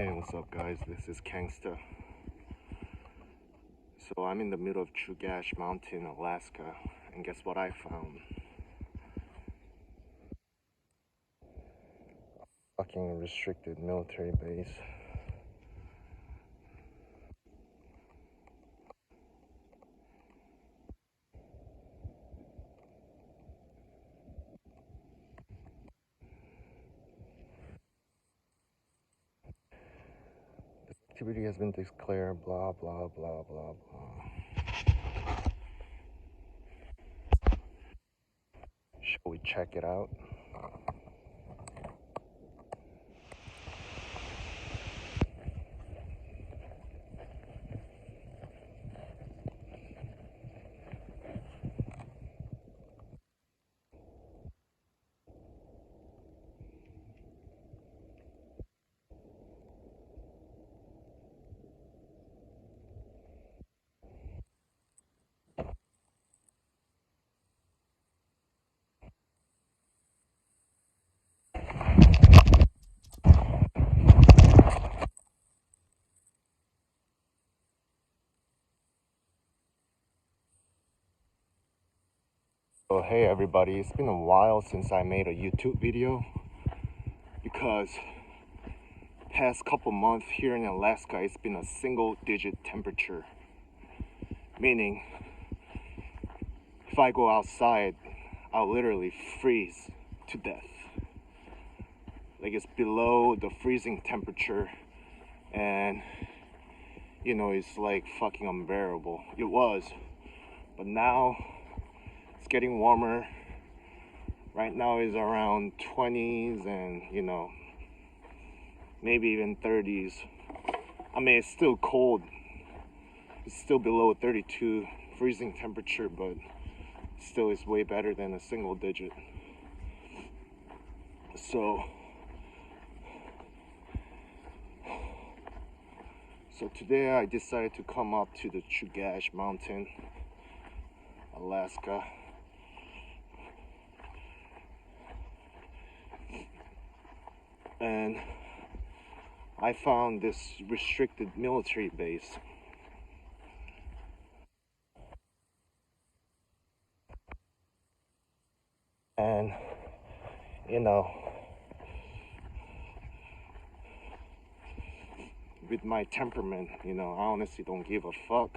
Hey, what's up guys, this is Kangsta. So I'm in the middle of Chugach Mountain, Alaska, and guess what I found? Fucking restricted military base. This activity has been declared blah blah blah blah blah. Shall we check it out? So hey everybody, it's been a while since I made a YouTube video because past couple months here in Alaska it's been a single digit temperature, meaning if I go outside I'll literally freeze to death. Like it's below the freezing temperature, and you know, it's like fucking unbearable. It was, but now it's getting warmer. Right now is around 20s and you know, maybe even 30s. I mean, it's still cold. It's still below 32 freezing temperature, but still it's way better than a single digit. So today I decided to come up to the Chugach Mountain, Alaska. And I found this restricted military base. And, you know, with my temperament, you know, I honestly don't give a fuck.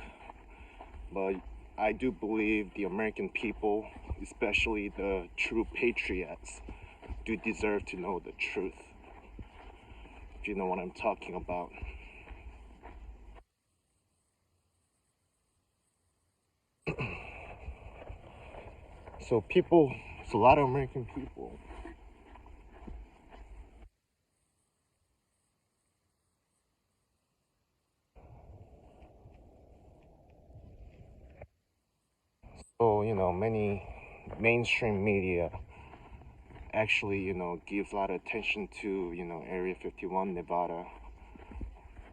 But I do believe the American people, especially the true patriots, do deserve to know the truth. If you know what I'm talking about. So people, it's a lot of American people. So, you know, many mainstream media actually, you know, gives a lot of attention to, you know, Area 51, Nevada.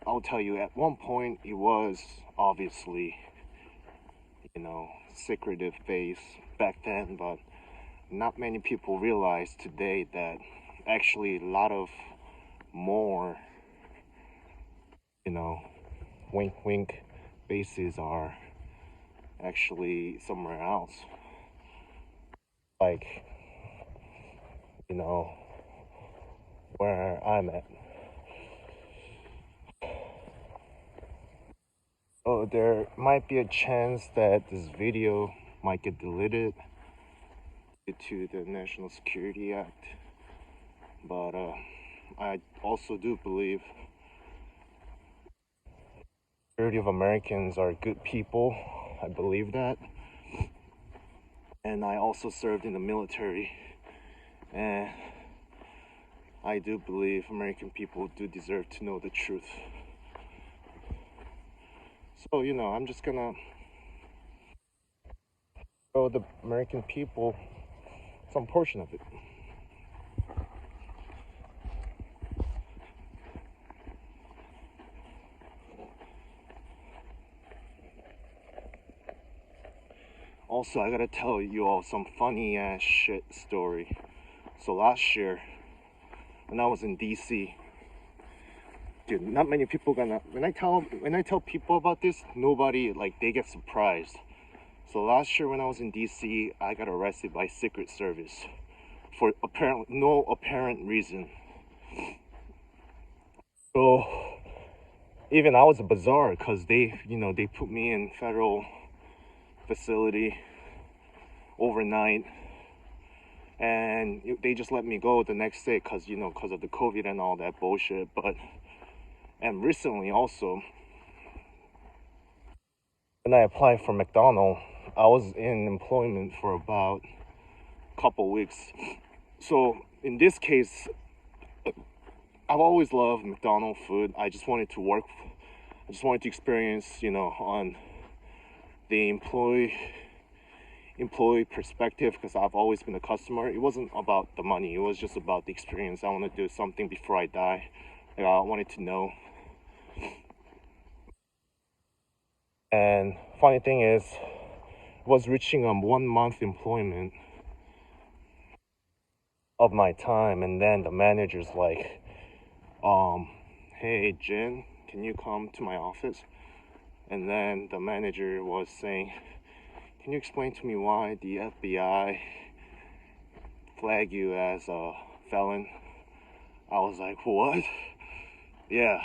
I'll tell you, at one point it was obviously, you know, secretive base back then, but not many people realize today that actually a lot of more, you know, wink wink bases are actually somewhere else. Like, you know, where I'm at. So there might be a chance that this video might get deleted due to the National Security Act. But I also do believe majority of Americans are good people. I believe that. And I also served in the military. And I do believe American people do deserve to know the truth. So, you know, I'm just gonna show the American people some portion of it. Also, I gotta tell you all some funny ass shit story. So last year, when I was in DC, dude, not many people gonna, when I tell people about this, nobody, like, they get surprised. So last year when I was in DC, I got arrested by Secret Service for no apparent reason. So even I was bizarre because they put me in federal facility overnight, and they just let me go the next day because of the COVID and all that bullshit. And recently also, when I applied for McDonald's, I was in employment for about a couple weeks. So in this case, I've always loved McDonald's food. I just wanted to work. I just wanted to experience, on the employee perspective, because I've always been a customer. It wasn't about the money. It was just about the experience. I want to do something before I die. Like, I wanted to know. And funny thing is, was reaching 1 month employment of my time, and then the manager's like, hey Jen, can you come to my office? And then the manager was saying, can you explain to me why the FBI flagged you as a felon? I was like, what? Yeah,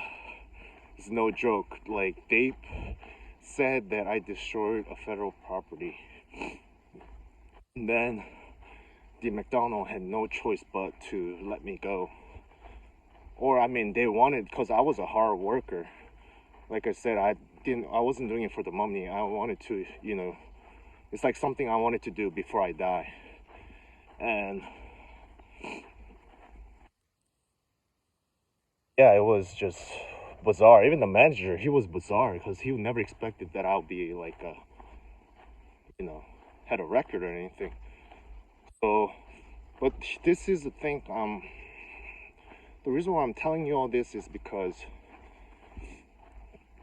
it's no joke. Like, they said that I destroyed a federal property. And then the McDonald's had no choice but to let me go. Or, I mean, they wanted, because I was a hard worker. Like I said, I wasn't doing it for the money. I wanted to, it's like something I wanted to do before I die. And yeah, it was just bizarre. Even the manager, he was bizarre because he never expected that I'll be like had a record or anything. So, but this is the thing. The reason why I'm telling you all this is because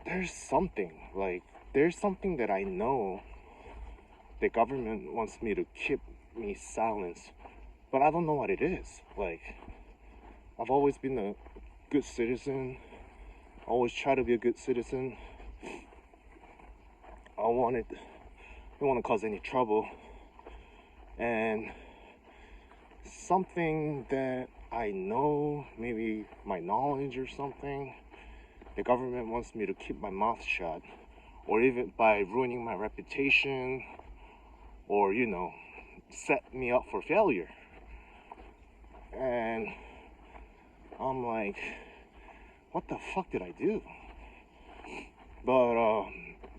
there's something that I know the government wants me to keep me silent, but I don't know what it is. Like, I've always been a good citizen, always try to be a good citizen. I don't want to cause any trouble, and something that I know, maybe my knowledge or something, the government wants me to keep my mouth shut, or even by ruining my reputation, or set me up for failure. And I'm like, what the fuck did I do? But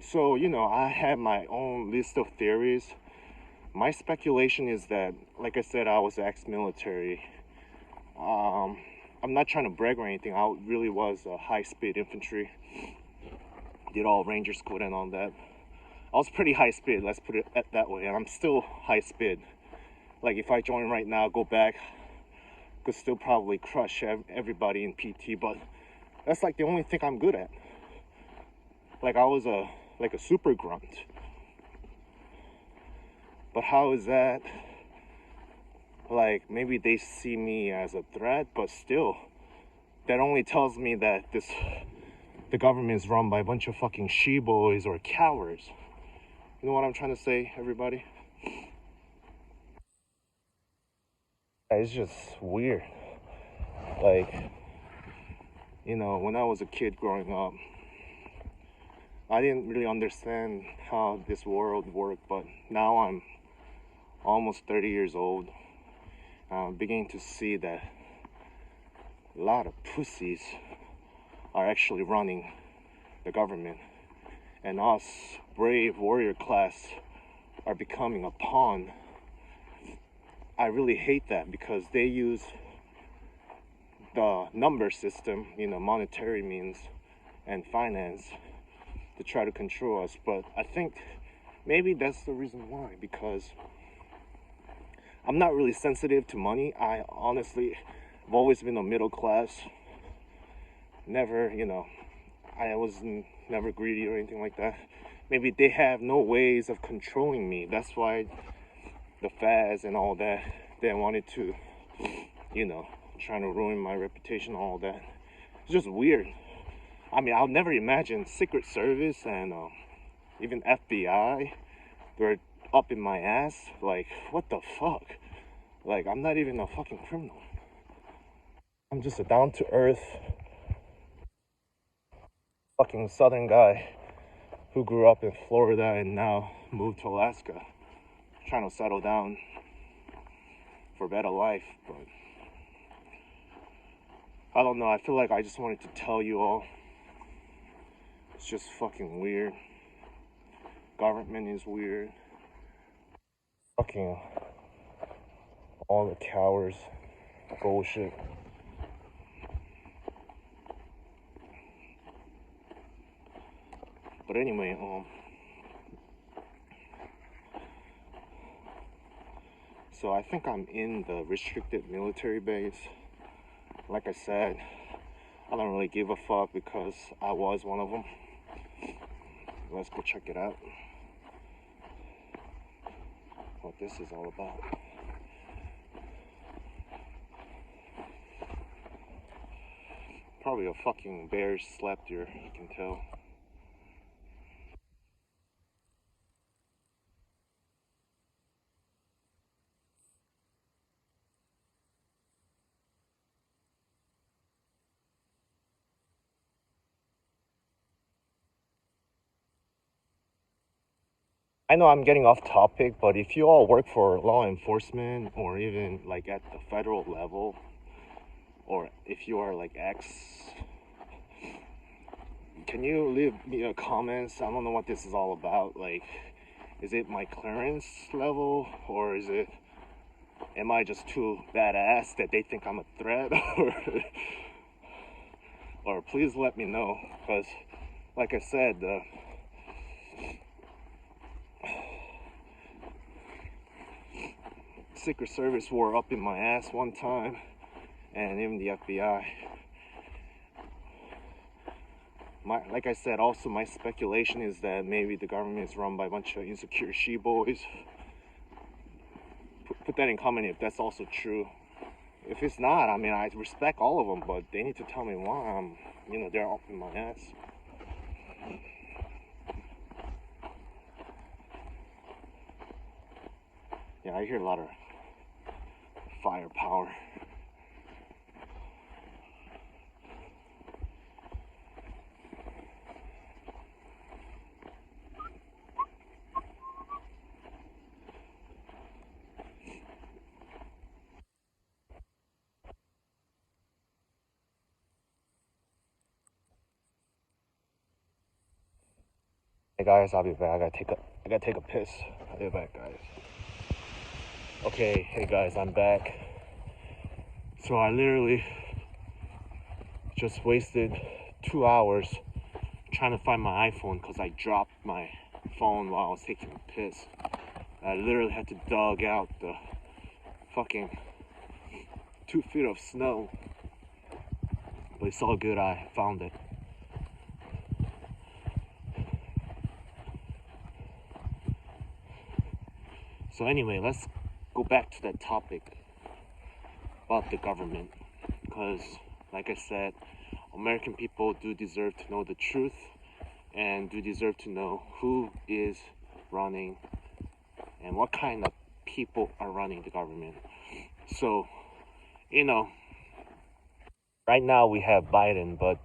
so I have my own list of theories. My speculation is that, like I said, I was ex-military. I'm not trying to brag or anything. I really was a high-speed infantry. Did all Ranger School and all that. I was pretty high speed, let's put it that way, and I'm still high speed. Like, if I join right now, go back, could still probably crush everybody in PT, but that's like the only thing I'm good at. Like, I was a super grunt. But how is that? Like, maybe they see me as a threat, but still, that only tells me that the government is run by a bunch of fucking she-boys or cowards. You know what I'm trying to say, everybody? It's just weird. Like, when I was a kid growing up, I didn't really understand how this world worked, but now I'm almost 30 years old. I'm beginning to see that a lot of pussies are actually running the government, and us brave warrior class are becoming a pawn. I really hate that because they use the number system, monetary means and finance to try to control us. But I think maybe that's the reason why, because I'm not really sensitive to money. I honestly have always been a middle class. Never, I was never greedy or anything like that. Maybe they have no ways of controlling me. That's why the fads and all that, they wanted to, trying to ruin my reputation, all that. It's just weird. I mean, I'll never imagine Secret Service and even FBI, they're up in my ass. Like, what the fuck? Like, I'm not even a fucking criminal. I'm just a down-to-earth fucking southern guy who grew up in Florida and now moved to Alaska, trying to settle down for a better life. But I don't know, I feel like I just wanted to tell you all, it's just fucking weird. Government is weird. Fucking all the cowards, bullshit. But anyway, so I think I'm in the restricted military base. Like I said, I don't really give a fuck because I was one of them. Let's go check it out. What this is all about. Probably a fucking bear slept here, you can tell. I know I'm getting off topic, but if you all work for law enforcement or even like at the federal level, or if you are like can you leave me a comments? I don't know what this is all about. Like, is it my clearance level, or is it, am I just too badass that they think I'm a threat? Or please let me know, because like I said, the Secret Service were up in my ass one time, and even the FBI. Like I said, also my speculation is that maybe the government is run by a bunch of insecure she-boys. Put that in comment if that's also true. If it's not, I mean, I respect all of them, but they need to tell me why they're up in my ass. Yeah, I hear a lot of firepower. Hey guys, I'll be back. I gotta take a piss. I'll be back, guys. Okay, hey guys, I'm back. So I literally just wasted 2 hours trying to find my iPhone because I dropped my phone while I was taking a piss. I literally had to dug out the fucking 2 feet of snow. But it's all good, I found it. So anyway, let's go back to that topic about the government, because like I said, American people do deserve to know the truth and do deserve to know who is running and what kind of people are running the government. So, right now we have Biden, but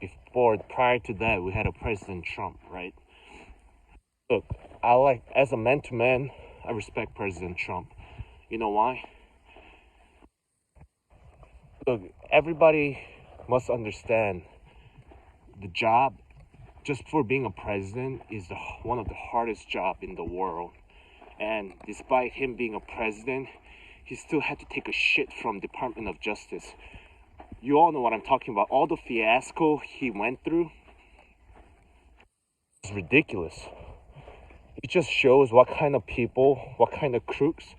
prior to that, we had a President Trump, right? Look, as a man to man, I respect President Trump. You know why? Look, everybody must understand the job, just for being a president, is one of the hardest job in the world. And despite him being a president, he still had to take a shit from Department of Justice. You all know what I'm talking about. All the fiasco he went through is ridiculous. It just shows what kind of people, what kind of crooks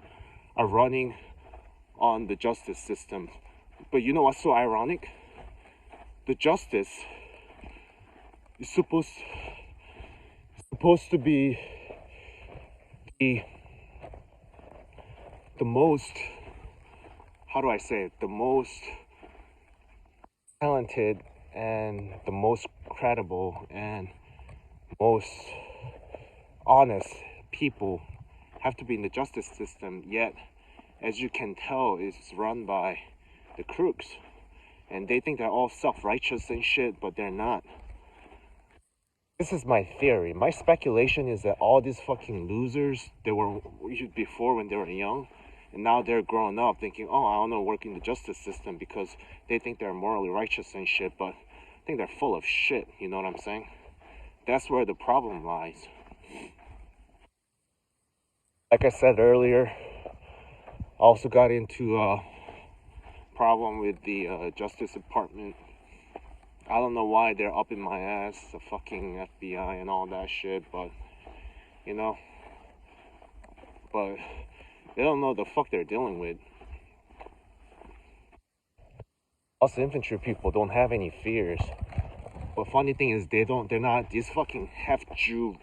are running on the justice system. But you know what's so ironic? The justice is supposed to be the most, how do I say it, the most talented and the most credible and most honest people have to be in the justice system, yet, as you can tell, it's run by the crooks. And they think they're all self-righteous and shit, but they're not. This is my theory. My speculation is that all these fucking losers, they were before when they were young, and now they're grown up thinking, oh, I want to work in the justice system because they think they're morally righteous and shit, but I think they're full of shit, you know what I'm saying? That's where the problem lies. Like I said earlier, I also got into a problem with the Justice Department. I don't know why they're up in my ass, the fucking FBI and all that shit, but, you know, but they don't know the fuck they're dealing with. Us infantry people don't have any fears. But funny thing is, these fucking half-Jew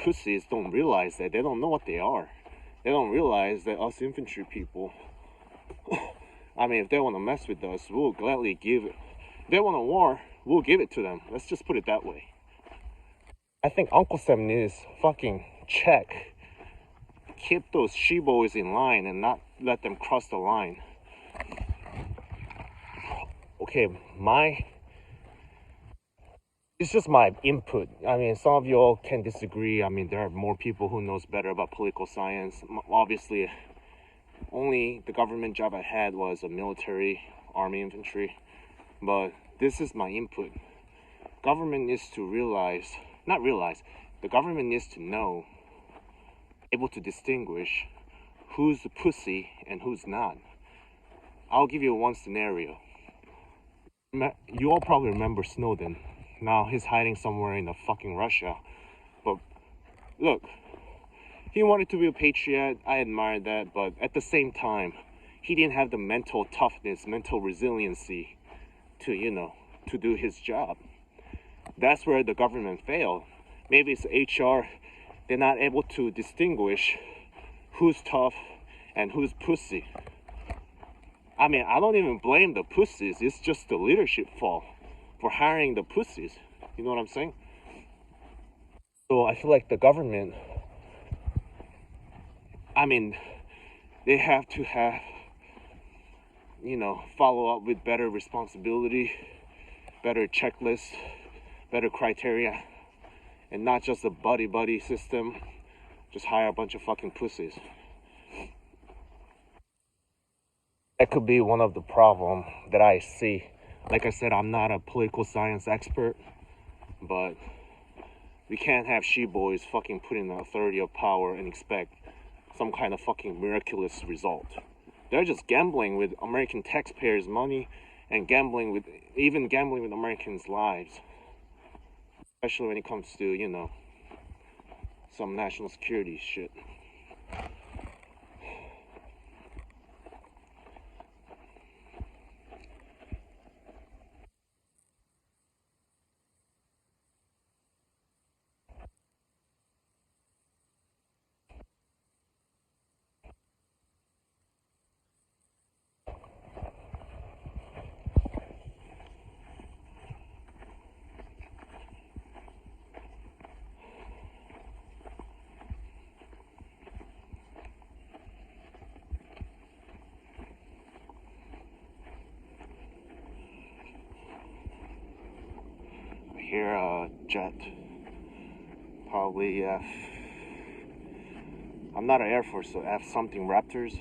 pussies don't realize that. They don't know what they are. They don't realize that us infantry people, I mean, if they want to mess with us, we'll gladly give it. If they want a war, we'll give it to them. Let's just put it that way. I think Uncle Sam needs fucking check. Keep those she-boys in line and not let them cross the line. Okay, it's just my input. I mean, some of you all can disagree. I mean, there are more people who knows better about political science. Obviously, only the government job I had was a military, army infantry. But this is my input. Government needs to the government needs to know, able to distinguish who's the pussy and who's not. I'll give you one scenario. You all probably remember Snowden. Now he's hiding somewhere in the fucking Russia. But look, he wanted to be a patriot. I admire that. But at the same time, he didn't have the mental toughness, mental resiliency to do his job. That's where the government failed. Maybe it's HR. They're not able to distinguish who's tough and who's pussy. I mean, I don't even blame the pussies. It's just the leadership fault for hiring the pussies. You know what I'm saying? So I feel like the government, I mean, they have to have, follow up with better responsibility, better checklist, better criteria, and not just a buddy system. Just hire a bunch of fucking pussies. That could be one of the problems that I see. Like I said, I'm not a political science expert, but we can't have she-boys fucking put in the authority of power and expect some kind of fucking miraculous result. They're just gambling with American taxpayers' money and gambling with Americans' lives. Especially when it comes to, some national security shit. Hear a jet, probably I'm not an Air Force, so F something Raptors.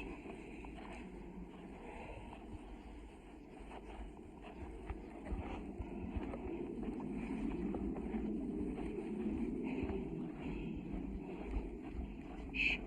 Shit.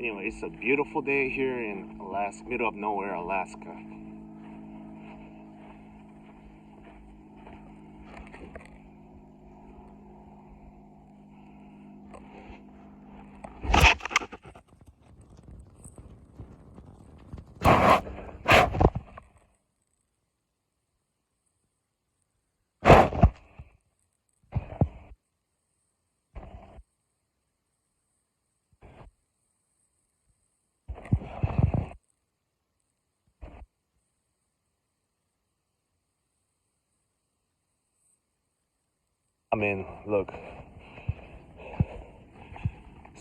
Anyway, it's a beautiful day here in Alaska, middle of nowhere, Alaska. I mean, look.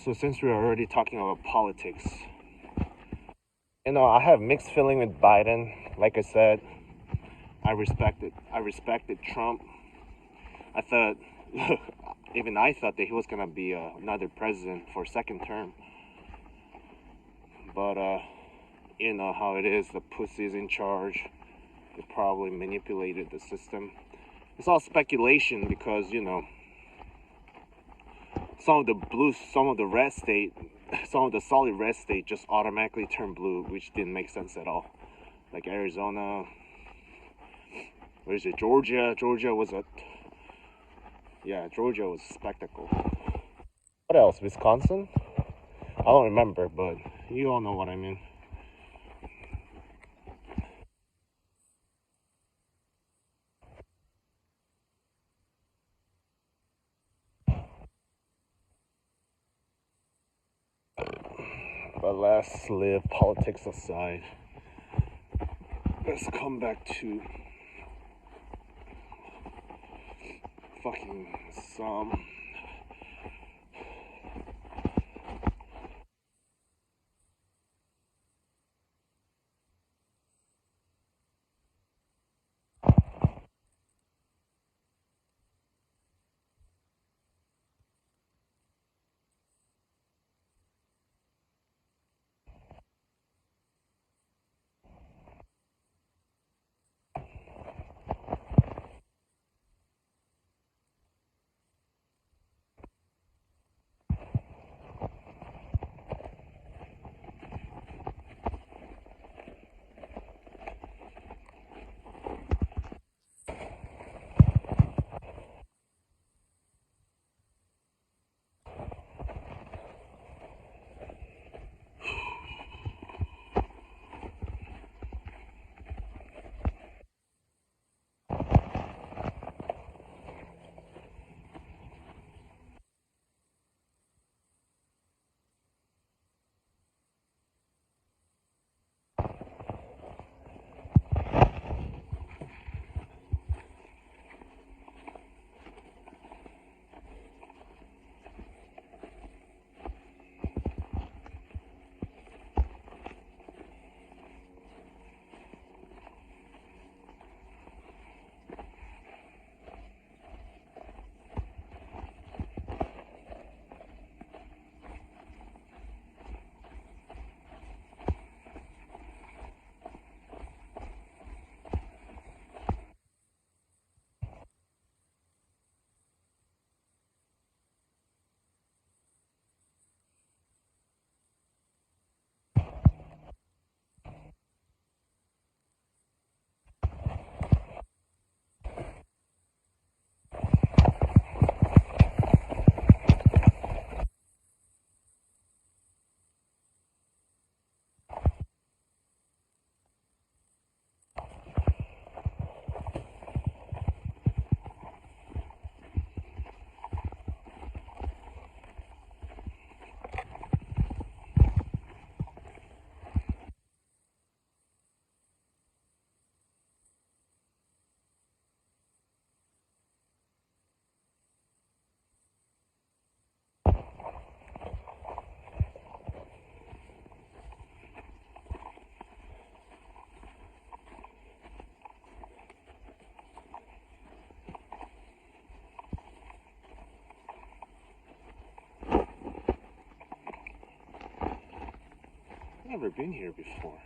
So since we're already talking about politics, I have mixed feeling with Biden. Like I said, I respected Trump. I thought, even I thought that he was gonna be another president for a second term. But you know how it is. The pussy's in charge. They probably manipulated the system. It's all speculation because some of the red state, some of the solid red state just automatically turned blue, which didn't make sense at all. Like Arizona, where is it? Georgia. Georgia was a spectacle. What else? Wisconsin? I don't remember, but you all know what I mean. But let's leave politics aside. Let's come back to fucking some. I've never been here before.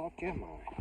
fuck am I?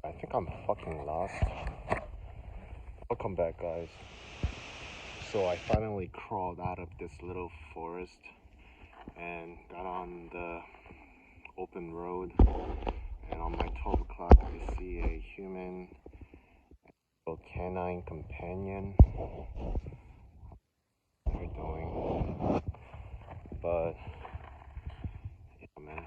I think I'm fucking lost. Welcome back, guys. So I finally crawled out of this little forest and got on the open road. And on my 12 o'clock, I see a human or canine companion. What they're doing, but yeah, man.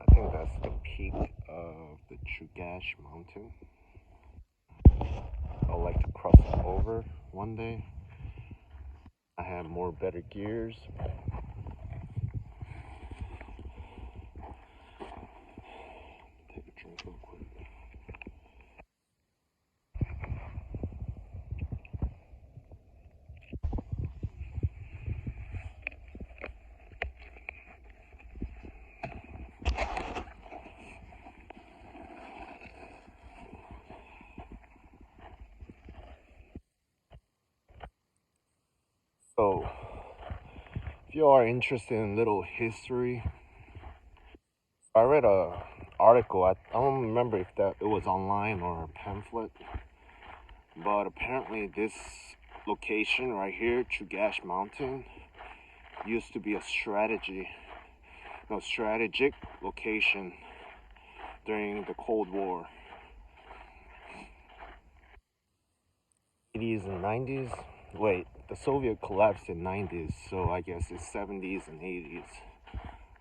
I think that's the peak of the Chugach Mountain. I'd like to cross it over one day. I have more better gears. Take a drink real quick. So, if you are interested in little history, I read a article. I don't remember if that it was online or a pamphlet, but apparently this location right here, Chugach Mountain, used to be a strategic location during the Cold War, 80s and 90s. Wait, the Soviet collapsed in 90s, so I guess it's 70s and 80s.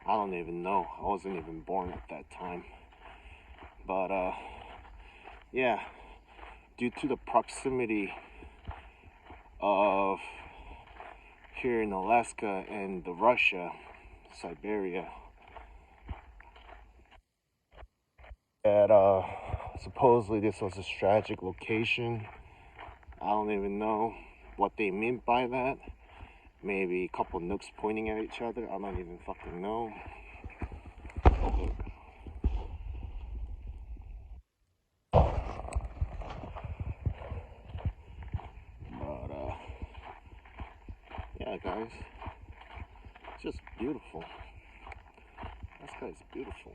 I don't even know. I wasn't even born at that time. But yeah, due to the proximity of here in Alaska and the Russia, Siberia, that supposedly this was a strategic location. I don't even know what they meant by that. Maybe a couple nukes pointing at each other. I don't even fucking know. guys. It's just beautiful. Alaska is beautiful.